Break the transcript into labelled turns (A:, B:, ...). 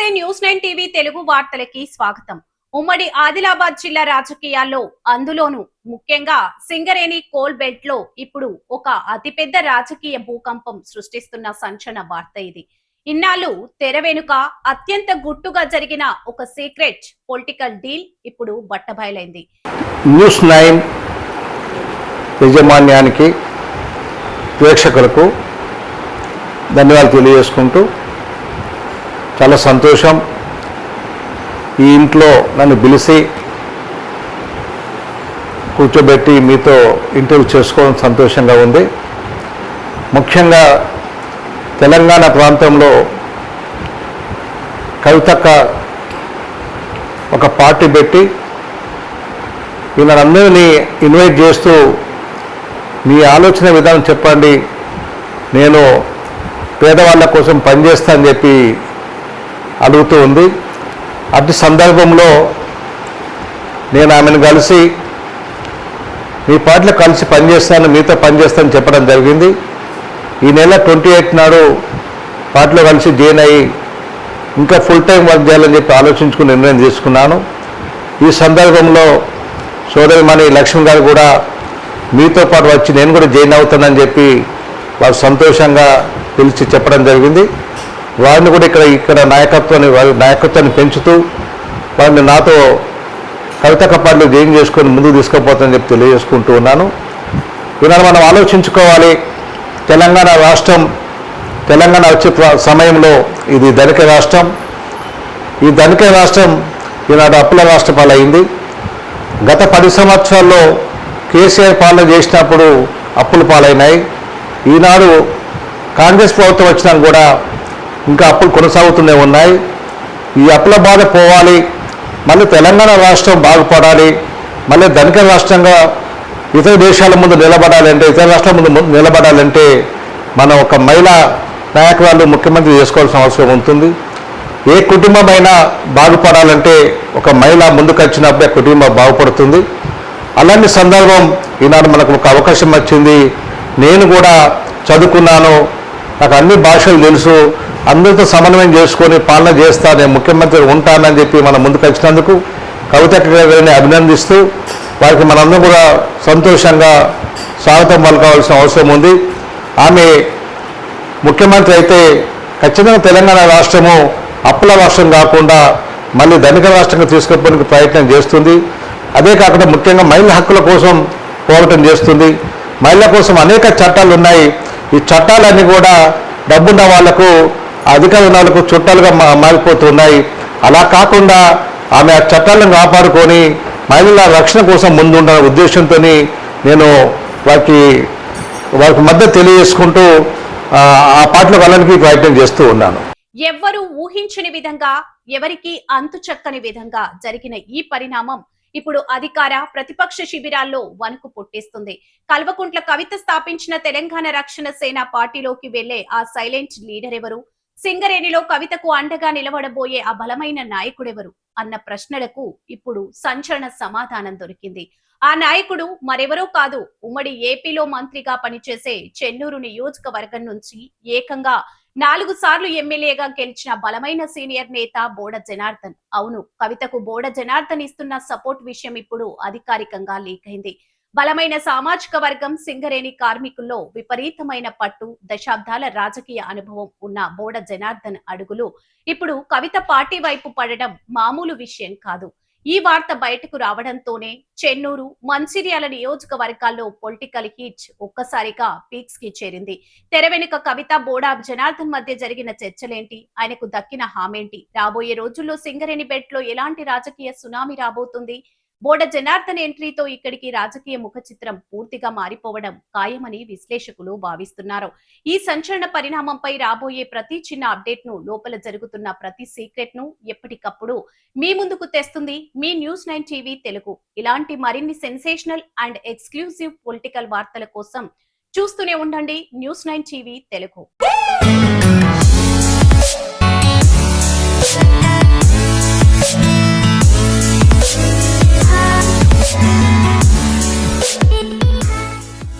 A: నమస్తే news 9 TV Telugu వార్తలకి స్వాగతం. ఉమ్మడి ఆదిలాబాద్ జిల్లా రాజకీయాల్లో అందులోనూ ముఖ్యంగా సింగరేణి కోల్ బెల్ట్ లో ఇప్పుడు ఒక అతిపెద్ద రాజకీయ భూకంపం సృష్టిస్తున్న సంచలన వార్త ఇది. ఇన్నాళ్ళు తెర వెనుక అత్యంత గుట్టుగా జరిగిన ఒక సీక్రెట్ పొలిటికల్ డీల్ ఇప్పుడు బట్టబయలైంది.
B: న్యూస్ 9 యజమాన్యానికి ప్రేక్షకులకు ధన్యవాదాలు తెలియజేసుకుంటూ చాలా సంతోషం. ఈ ఇంట్లో నన్ను పిలిచి కూర్చోబెట్టి మీతో ఇంటర్వ్యూ చేసుకోవడం సంతోషంగా ఉంది. ముఖ్యంగా తెలంగాణ ప్రాంతంలో కవితక్క ఒక పార్టీ పెట్టి వీళ్ళందరినీ ఇన్వైట్ చేస్తూ మీ ఆలోచన విధానం చెప్పండి, నేను పేదవాళ్ళ కోసం పనిచేస్తా అని చెప్పి అడుగుతూ ఉంది. అటు సందర్భంలో నేను ఆమెను కలిసి మీ పార్టీలో కలిసి పనిచేస్తాను, మీతో పనిచేస్తానని చెప్పడం జరిగింది. ఈ నెల 28 నాడు పార్టీలో కలిసి జాయిన్ అయ్యి ఇంకా ఫుల్ టైం వర్క్ చేయాలని చెప్పి ఆలోచించుకుని నిర్ణయం తీసుకున్నాను. ఈ సందర్భంలో సోదరిమణి లక్ష్మి గారు కూడా మీతో పాటు వచ్చి నేను కూడా జాయిన్ అవుతానని చెప్పి వారు సంతోషంగా పిలిచి చెప్పడం జరిగింది. వారిని కూడా ఇక్కడ నాయకత్వాన్ని పెంచుతూ వారిని నాతో కవితక్క పార్టీలో జాయిన్ చేసుకొని ముందుకు తీసుకుపోతానని చెప్పి తెలియజేసుకుంటూ ఉన్నాను. ఈనాడు మనం ఆలోచించుకోవాలి, తెలంగాణ వచ్చే సమయంలో ఇది ధనిక రాష్ట్రం. ఈ ధనిక రాష్ట్రం ఈనాడు అప్పుల రాష్ట్ర పాలైంది. గత 10 సంవత్సరాల్లో కేసీఆర్ పాలన చేసినప్పుడు అప్పుల పాలైనాయి. ఈనాడు కాంగ్రెస్ ప్రభుత్వం వచ్చినా కూడా ఇంకా అప్పులు కొనసాగుతూనే ఉన్నాయి. ఈ అప్పుల బాధ పోవాలి, మళ్ళీ తెలంగాణ రాష్ట్రం బాగుపడాలి, మళ్ళీ ధనిక రాష్ట్రంగా ఇతర దేశాల ముందు నిలబడాలంటే, ఇతర రాష్ట్రాల ముందు నిలబడాలంటే మనం ఒక మహిళా నాయకురాలు ముఖ్యమంత్రి చేసుకోవాల్సిన అవసరం ఉంటుంది. ఏ కుటుంబమైనా బాగుపడాలంటే ఒక మహిళ ముందుకు వచ్చినప్పుడే కుటుంబం బాగుపడుతుంది. అలాంటి సందర్భం ఈనాడు మనకు ఒక అవకాశం వచ్చింది. నేను కూడా చదువుకున్నాను, నాకు అన్ని భాషలు తెలుసు, అందరితో సమన్వయం చేసుకొని పాలన చేస్తా, నేను ముఖ్యమంత్రి ఉంటానని చెప్పి మనం ముందుకు వచ్చినందుకు కవితక్క గారిని అభినందిస్తూ వారికి మనందరం కూడా సంతోషంగా స్వాగతం పలకాల్సిన అవసరం ఉంది. ఆమె ముఖ్యమంత్రి అయితే ఖచ్చితంగా తెలంగాణ రాష్ట్రము అప్పుల రాష్ట్రం కాకుండా మళ్ళీ ధనిక రాష్ట్రంగా తీసుకుపోవడానికి ప్రయత్నం చేస్తుంది. అదే కాకుండా ముఖ్యంగా మహిళల హక్కుల కోసం పోరాటం చేస్తుంది. మహిళల కోసం అనేక చట్టాలు ఉన్నాయి. ఈ చట్టాలన్నీ కూడా డబ్బున్న వాళ్లకు, అధికారం ఉన్న వాళ్ళకు చుట్టాలుగా మారిపోతున్నాయి. అలా కాకుండా ఆమె ఆ చట్టాలను కాపాడుకొని మహిళల రక్షణ కోసం ముందున్న ఉద్దేశంతో నేను వారికి మద్దతు తెలియజేసుకుంటూ ఆ పార్టీలో వెళ్ళడానికి ప్రయత్నం చేస్తూ ఉన్నాను.
A: ఎవ్వరూ ఊహించని విధంగా, ఎవరికి అంతు చక్కని విధంగా జరిగిన ఈ పరిణామం ఇప్పుడు అధికార ప్రతిపక్ష శిబిరాల్లో వణుకు పుట్టిస్తుంది. కల్వకుంట్ల కవిత స్థాపించిన తెలంగాణ రక్షణ సేన పార్టీలోకి వెళ్లే ఆ సైలెంట్ లీడర్ ఎవరు? సింగరేణిలో కవితకు అండగా నిలబడబోయే ఆ బలమైన నాయకుడెవరు అన్న ప్రశ్నలకు ఇప్పుడు సంచలన సమాధానం దొరికింది. ఆ నాయకుడు మరెవరో కాదు, ఉమ్మడి ఏపీలో మంత్రిగా పనిచేసే చెన్నూరు నియోజకవర్గం నుంచి ఏకంగా 4 సార్లు ఎమ్మెల్యేగా గెలిచిన బలమైన సీనియర్ నేత బోడ జనార్దన్. అవును, కవితకు బోడ జనార్దన్ ఇస్తున్న సపోర్ట్ విషయం ఇప్పుడు అధికారికంగా లీక్ అయింది. బలమైన సామాజిక వర్గం సింగరేణి కార్మికుల్లో విపరీతమైన పట్టు, దశాబ్దాల రాజకీయ అనుభవం ఉన్న బోడ జనార్దన్ అడుగులు ఇప్పుడు కవిత పార్టీ వైపు పడడం మామూలు విషయం కాదు. ఈ వార్త బయటకు రావడంతోనే చెన్నూరు, మంచిర్యాల నియోజకవర్గాల్లో పొలిటికల్ హీట్ ఒక్కసారిగా పీక్స్ కి చేరింది. తెర వెనుక కవిత, బోడా జనార్దన్ మధ్య జరిగిన చర్చలేంటి? ఆయనకు దక్కిన హామేంటి? రాబోయే రోజుల్లో సింగరేణి బెల్ట్ లో ఎలాంటి రాజకీయ సునామీ రాబోతుంది? బోడ జనార్దన్ ఎంట్రీతో ఇక్కడికి రాజకీయ ముఖ చిత్రం పూర్తిగా మారిపోవడం ఖాయమని విశ్లేషకులు భావిస్తున్నారు. ఈ సంచలన పరిణామంపై రాబోయే ప్రతి చిన్న అప్డేట్ ను, లోపల జరుగుతున్న ప్రతి సీక్రెట్ ను ఎప్పటికప్పుడు మీ ముందుకు తెస్తుంది మీ న్యూస్ 9 టీవీ తెలుగు. ఇలాంటి మరిన్ని సెన్సేషనల్ అండ్ ఎక్స్క్లూజివ్ పొలిటికల్ వార్తల కోసం చూస్తూనే ఉండండి న్యూస్ 9 టీవీ తెలుగు.